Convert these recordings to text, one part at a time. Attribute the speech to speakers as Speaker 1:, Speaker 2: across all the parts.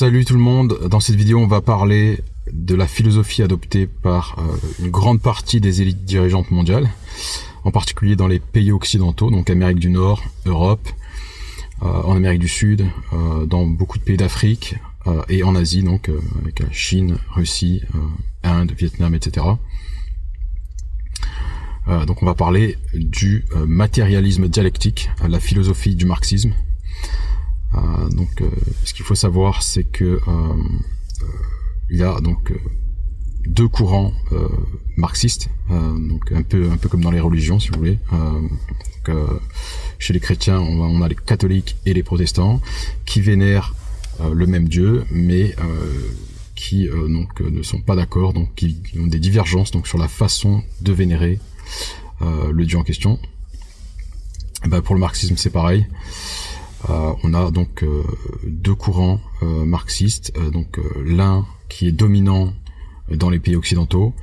Speaker 1: Salut tout le monde, dans cette vidéo on va parler de la philosophie adoptée par une grande partie des élites dirigeantes mondiales, en particulier dans les pays occidentaux, donc Amérique du Nord, Europe, en Amérique du Sud, dans beaucoup de pays d'Afrique et en Asie, donc avec la Chine, Russie, Inde, Vietnam, etc. Donc on va parler du matérialisme dialectique, la philosophie du marxisme. Ce qu'il faut savoir, c'est que il y a donc deux courants marxistes, donc un peu comme dans les religions, si vous voulez. Chez les chrétiens, on a les catholiques et les protestants qui vénèrent le même Dieu, mais qui ne sont pas d'accord, donc qui ont des divergences donc sur la façon de vénérer le Dieu en question. Pour le marxisme, c'est pareil. On a donc deux courants marxistes, l'un qui est dominant dans les pays occidentaux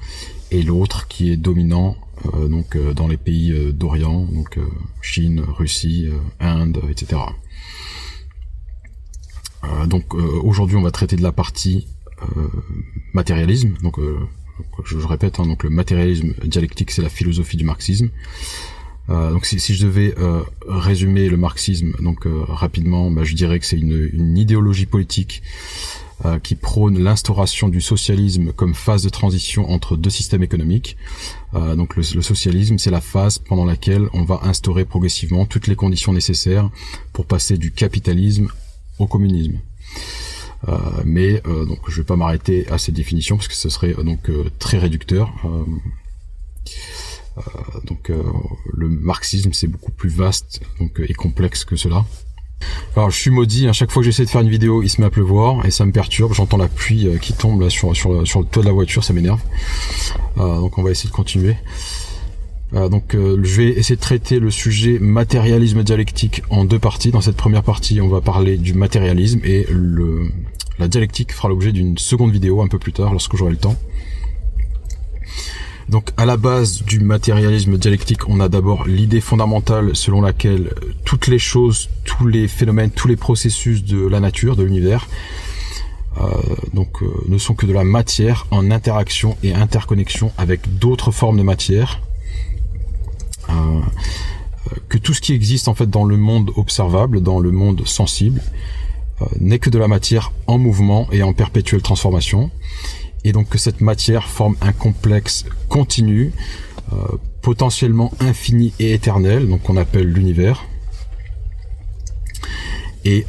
Speaker 1: et l'autre qui est dominant dans les pays d'Orient, Chine, Russie, Inde, etc. Aujourd'hui on va traiter de la partie matérialisme. Je répète, donc le matérialisme dialectique, c'est la philosophie du marxisme. Si je devais résumer le marxisme rapidement, je dirais que c'est une idéologie politique qui prône l'instauration du socialisme comme phase de transition entre deux systèmes économiques. Le socialisme, c'est la phase pendant laquelle on va instaurer progressivement toutes les conditions nécessaires pour passer du capitalisme au communisme. Je vais pas m'arrêter à cette définition parce que ce serait très réducteur. Le marxisme, c'est beaucoup plus vaste et complexe que cela. Alors je suis maudit, à chaque fois que j'essaie de faire une vidéo, il se met à pleuvoir et ça me perturbe. J'entends la pluie qui tombe là sur le toit de la voiture, ça m'énerve. On va essayer de continuer. Je vais essayer de traiter le sujet matérialisme dialectique en deux parties. Dans cette première partie, on va parler du matérialisme et la dialectique fera l'objet d'une seconde vidéo un peu plus tard lorsque j'aurai le temps. Donc à la base du matérialisme dialectique, on a d'abord l'idée fondamentale selon laquelle toutes les choses, tous les phénomènes, tous les processus de la nature, de l'univers, ne sont que de la matière en interaction et interconnexion avec d'autres formes de matière. Que tout ce qui existe en fait dans le monde observable, dans le monde sensible, n'est que de la matière en mouvement et en perpétuelle transformation. Et donc que cette matière forme un complexe continu, potentiellement infini et éternel, donc qu'on appelle l'univers. Et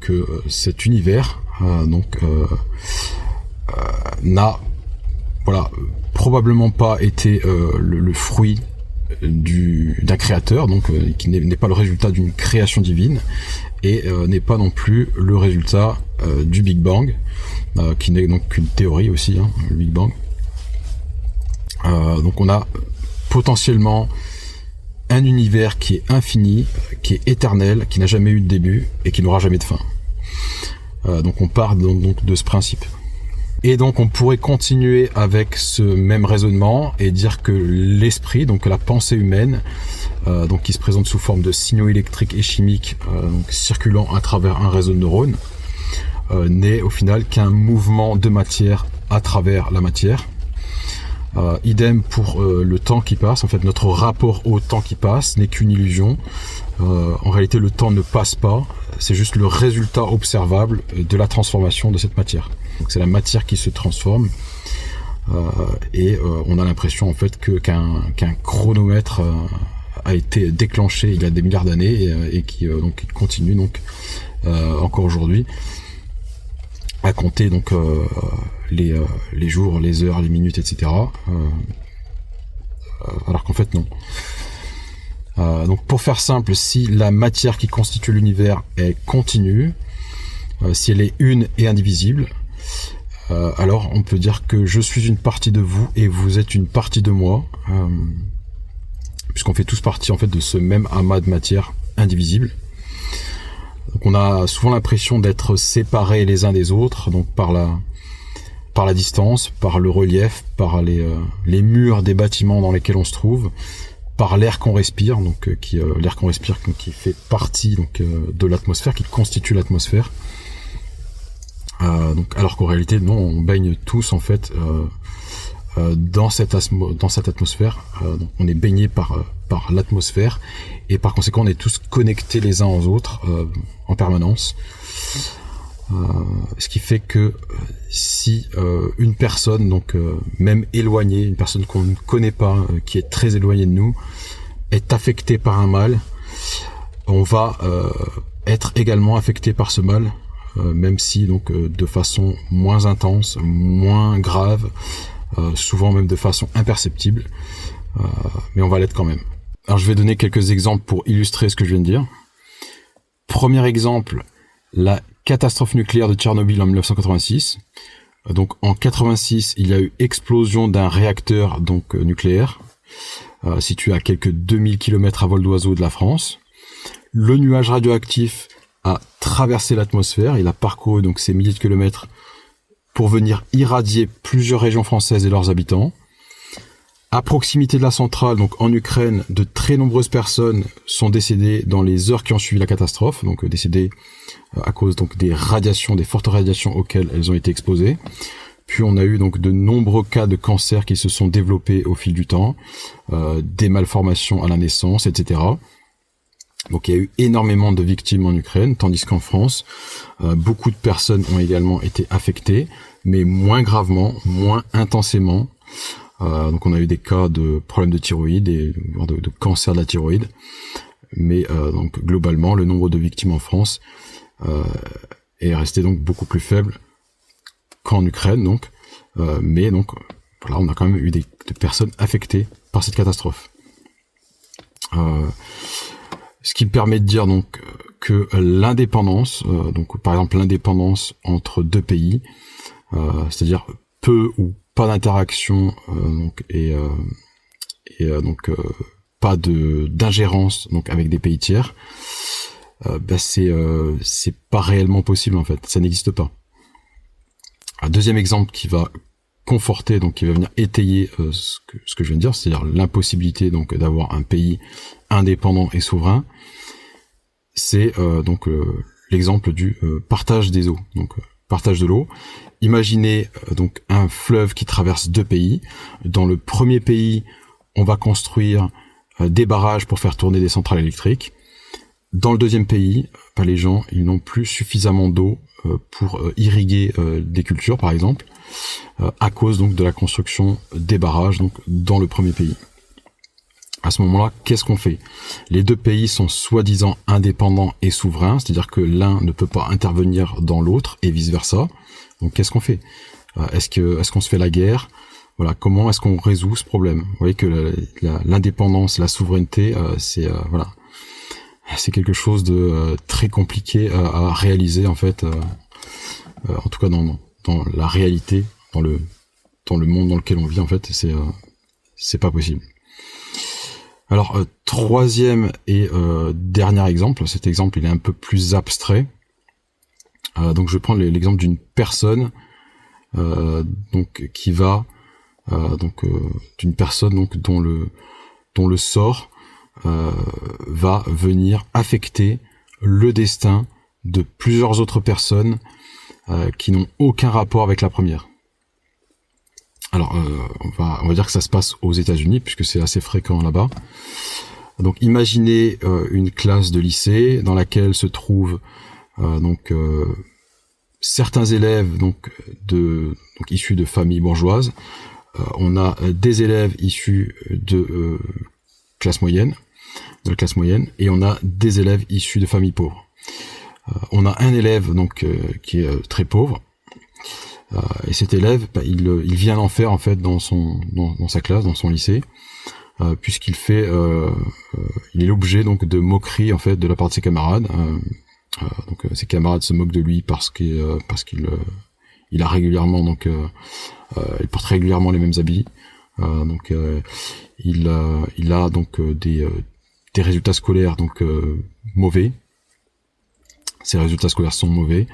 Speaker 1: que cet univers n'a probablement pas été le fruit d'un créateur, qui n'est pas le résultat d'une création divine, et n'est pas non plus le résultat du Big Bang, qui n'est donc qu'une théorie aussi, le Big Bang. On a potentiellement un univers qui est infini, qui est éternel, qui n'a jamais eu de début et qui n'aura jamais de fin. On part donc de ce principe. Et donc on pourrait continuer avec ce même raisonnement et dire que l'esprit, donc la pensée humaine, qui se présente sous forme de signaux électriques et chimiques circulant à travers un réseau de neurones, n'est au final qu'un mouvement de matière à travers la matière. Idem pour le temps qui passe. En fait, notre rapport au temps qui passe n'est qu'une illusion. En réalité, le temps ne passe pas. C'est juste le résultat observable de la transformation de cette matière. Donc, c'est la matière qui se transforme. On a l'impression en fait qu'un chronomètre a été déclenché il y a des milliards d'années et qui continue encore aujourd'hui à compter les jours, les heures, les minutes, etc. Alors qu'en fait non. Pour faire simple, si la matière qui constitue l'univers est continue, si elle est une et indivisible, alors on peut dire que je suis une partie de vous et vous êtes une partie de moi, puisqu'on fait tous partie en fait de ce même amas de matière indivisible. Donc on a souvent l'impression d'être séparés les uns des autres, par la distance, par le relief, par les murs des bâtiments dans lesquels on se trouve, par l'air qu'on respire, l'air qu'on respire qui fait partie de l'atmosphère, qui constitue l'atmosphère. Donc alors qu'en réalité non, on baigne tous en fait dans cette atmosphère. Donc on est baigné par l'atmosphère et par conséquent on est tous connectés les uns aux autres en permanence. Ce qui fait que si une personne, donc même éloignée, une personne qu'on ne connaît pas, qui est très éloignée de nous, est affectée par un mal, on va être également affecté par ce mal, même si donc de façon moins intense, moins grave, souvent même de façon imperceptible, mais on va l'être quand même. Alors je vais donner quelques exemples pour illustrer ce que je viens de dire. Premier exemple, la catastrophe nucléaire de Tchernobyl en 1986. Donc en 86, il y a eu explosion d'un réacteur donc nucléaire situé à quelques 2000 km à vol d'oiseau de la France. Le nuage radioactif a traversé l'atmosphère, il a parcouru donc ces milliers de kilomètres pour venir irradier plusieurs régions françaises et leurs habitants. À proximité de la centrale, donc en Ukraine, de très nombreuses personnes sont décédées dans les heures qui ont suivi la catastrophe, donc décédées à cause donc des radiations, des fortes radiations auxquelles elles ont été exposées. Puis on a eu donc de nombreux cas de cancer qui se sont développés au fil du temps, des malformations à la naissance, etc. Donc il y a eu énormément de victimes en Ukraine, tandis qu'en France, beaucoup de personnes ont également été affectées, mais moins gravement, moins intensément. Donc on a eu des cas de problèmes de thyroïde et de cancer de la thyroïde, mais donc globalement le nombre de victimes en France est resté donc beaucoup plus faible qu'en Ukraine, donc mais donc voilà, on a quand même eu des personnes affectées par cette catastrophe. Ce qui me permet de dire donc que l'indépendance, donc par exemple l'indépendance entre deux pays, c'est-à-dire peu ou pas d'interaction donc pas d'ingérence donc avec des pays tiers, c'est pas réellement possible en fait, ça n'existe pas. Un deuxième exemple qui va conforter, donc qui va venir étayer ce que je viens de dire, c'est-à-dire l'impossibilité donc d'avoir un pays indépendant et souverain, c'est donc l'exemple du partage des eaux, donc partage de l'eau. Imaginez donc un fleuve qui traverse deux pays. Dans le premier pays, on va construire des barrages pour faire tourner des centrales électriques. Dans le deuxième pays, les gens ils n'ont plus suffisamment d'eau pour irriguer des cultures, par exemple, à cause donc de la construction des barrages donc dans le premier pays. À ce moment-là, qu'est-ce qu'on fait? Les deux pays sont soi-disant indépendants et souverains, c'est-à-dire que l'un ne peut pas intervenir dans l'autre et vice-versa. Donc qu'est-ce qu'on fait? Est-ce qu'on se fait la guerre? Voilà, comment est-ce qu'on résout ce problème? Vous voyez que l'indépendance, la souveraineté, c'est quelque chose de très compliqué à réaliser en fait, en tout cas dans la réalité, dans le monde dans lequel on vit en fait, c'est pas possible. Alors troisième et dernier exemple, cet exemple il est un peu plus abstrait. Donc je vais prendre l'exemple d'une personne donc qui va d'une personne donc dont le sort va venir affecter le destin de plusieurs autres personnes qui n'ont aucun rapport avec la première. Alors on va dire que ça se passe aux États-Unis puisque c'est assez fréquent là-bas. Donc imaginez une classe de lycée dans laquelle se trouvent certains élèves issus de familles bourgeoises. On a des élèves issus de classe moyenne, et on a des élèves issus de familles pauvres. On a un élève donc qui est très pauvre, et cet élève, il vient d'en faire en fait dans sa classe, dans son lycée, puisqu'il fait, il est l'objet donc de moqueries en fait de la part de ses camarades. Donc ses camarades se moquent de lui parce qu'il a régulièrement il porte régulièrement les mêmes habits. Il a donc des résultats scolaires donc mauvais. Ses résultats scolaires sont mauvais.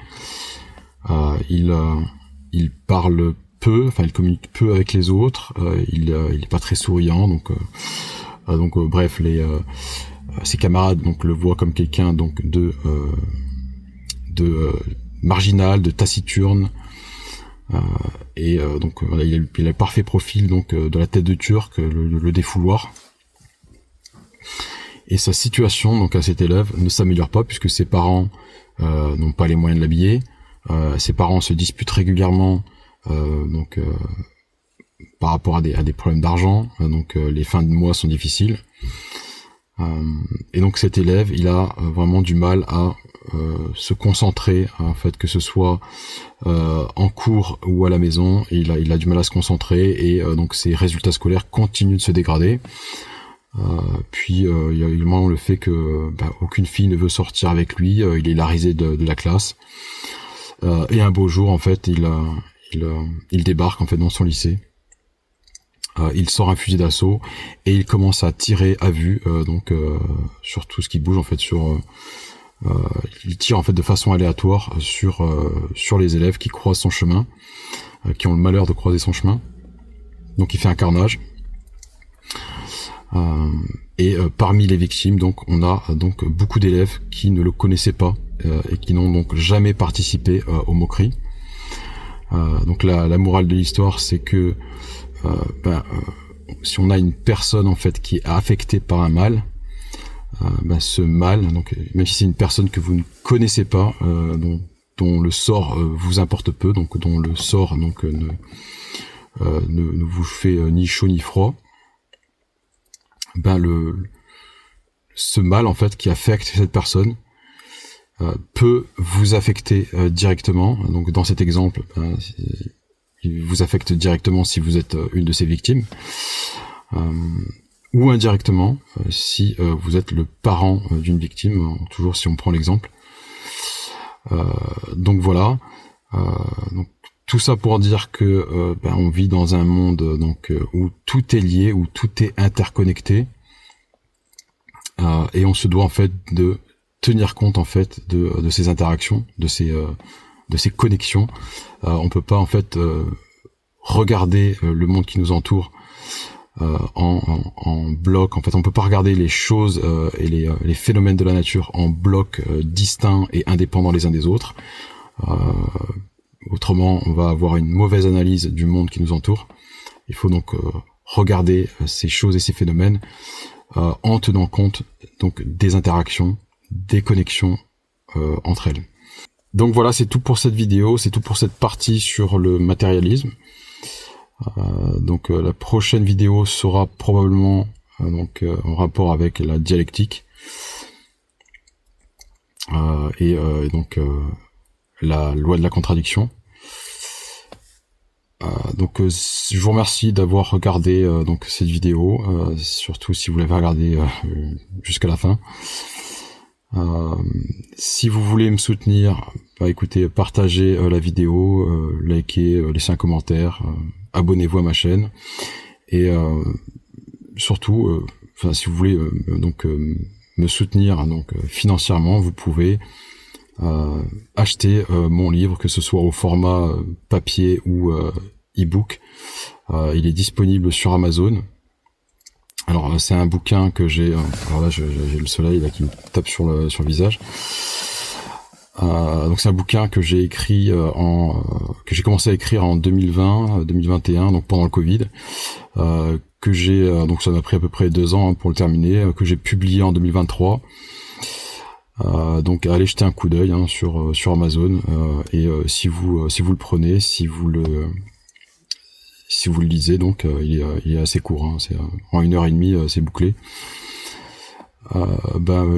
Speaker 1: Il parle peu, enfin il communique peu avec les autres. Il est pas très souriant. Bref, ses camarades donc le voient comme quelqu'un donc marginal, de taciturne. Donc voilà, il a le parfait profil donc de la tête de Turc, le défouloir. Et sa situation donc à cet élève ne s'améliore pas puisque ses parents n'ont pas les moyens de l'habiller. Ses parents se disputent régulièrement par rapport à des problèmes d'argent. Donc les fins de mois sont difficiles. Et donc cet élève, il a vraiment du mal à se concentrer, en fait, que ce soit en cours ou à la maison. Et il a du mal à se concentrer et donc ses résultats scolaires continuent de se dégrader. Puis il y a également le fait que aucune fille ne veut sortir avec lui. Il est la risée de la classe. Et un beau jour, en fait, il débarque en fait dans son lycée. Il sort un fusil d'assaut et il commence à tirer à vue sur tout ce qui bouge en fait. Il tire en fait de façon aléatoire sur les élèves qui croisent son chemin, qui ont le malheur de croiser son chemin. Donc il fait un carnage. Parmi les victimes, donc on a donc beaucoup d'élèves qui ne le connaissaient pas et qui n'ont donc jamais participé aux moqueries. Donc la morale de l'histoire, c'est que si on a une personne en fait qui est affectée par un mal, ce mal, donc même si c'est une personne que vous ne connaissez pas, dont le sort vous importe peu, donc dont le sort donc ne vous fait ni chaud ni froid, ce mal en fait qui affecte cette personne peut vous affecter directement. Donc dans cet exemple, il vous affecte directement si vous êtes une de ses victimes, ou indirectement si vous êtes le parent d'une victime, toujours si on prend l'exemple. Donc voilà. Donc tout ça pour dire que on vit dans un monde où tout est lié, où tout est interconnecté, et on se doit en fait de tenir compte en fait de ces interactions, de ces connexions. On peut pas en fait regarder le monde qui nous entoure en bloc. En fait, on peut pas regarder les choses et les phénomènes de la nature en blocs distincts et indépendants les uns des autres. Autrement, on va avoir une mauvaise analyse du monde qui nous entoure. Il faut donc regarder ces choses et ces phénomènes en tenant compte donc des interactions, des connexions entre elles. Donc voilà, c'est tout pour cette vidéo, c'est tout pour cette partie sur le matérialisme. La prochaine vidéo sera probablement en rapport avec la dialectique la loi de la contradiction. Je vous remercie d'avoir regardé cette vidéo, surtout si vous l'avez regardée jusqu'à la fin. Si vous voulez me soutenir, écoutez, partagez la vidéo, likez, laissez un commentaire, abonnez-vous à ma chaîne et surtout, si vous voulez me soutenir financièrement, vous pouvez acheter mon livre, que ce soit au format papier ou e-book. Il est disponible sur Amazon. Alors c'est un bouquin que j'ai. Alors là j'ai le soleil là qui me tape sur le visage. Donc c'est un bouquin que j'ai écrit que j'ai commencé à écrire en 2021, donc pendant le Covid. Que j'ai donc ça m'a pris à peu près 2 ans pour le terminer. Que j'ai publié en 2023. Donc allez jeter un coup d'œil sur Amazon et si vous le prenez, si vous le lisez, donc il est assez court, c'est en 1h30 c'est bouclé.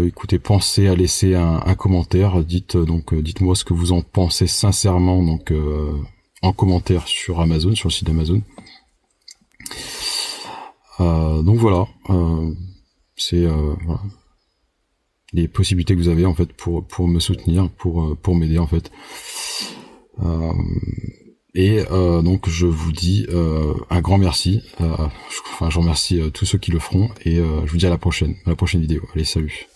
Speaker 1: Écoutez, pensez à laisser un commentaire, dites-moi ce que vous en pensez sincèrement en commentaire sur Amazon, sur le site d'Amazon. Donc voilà, c'est voilà les possibilités que vous avez en fait pour me soutenir, pour m'aider en fait. Donc je vous dis un grand merci. Je remercie tous ceux qui le feront et je vous dis à la prochaine vidéo. Allez, salut.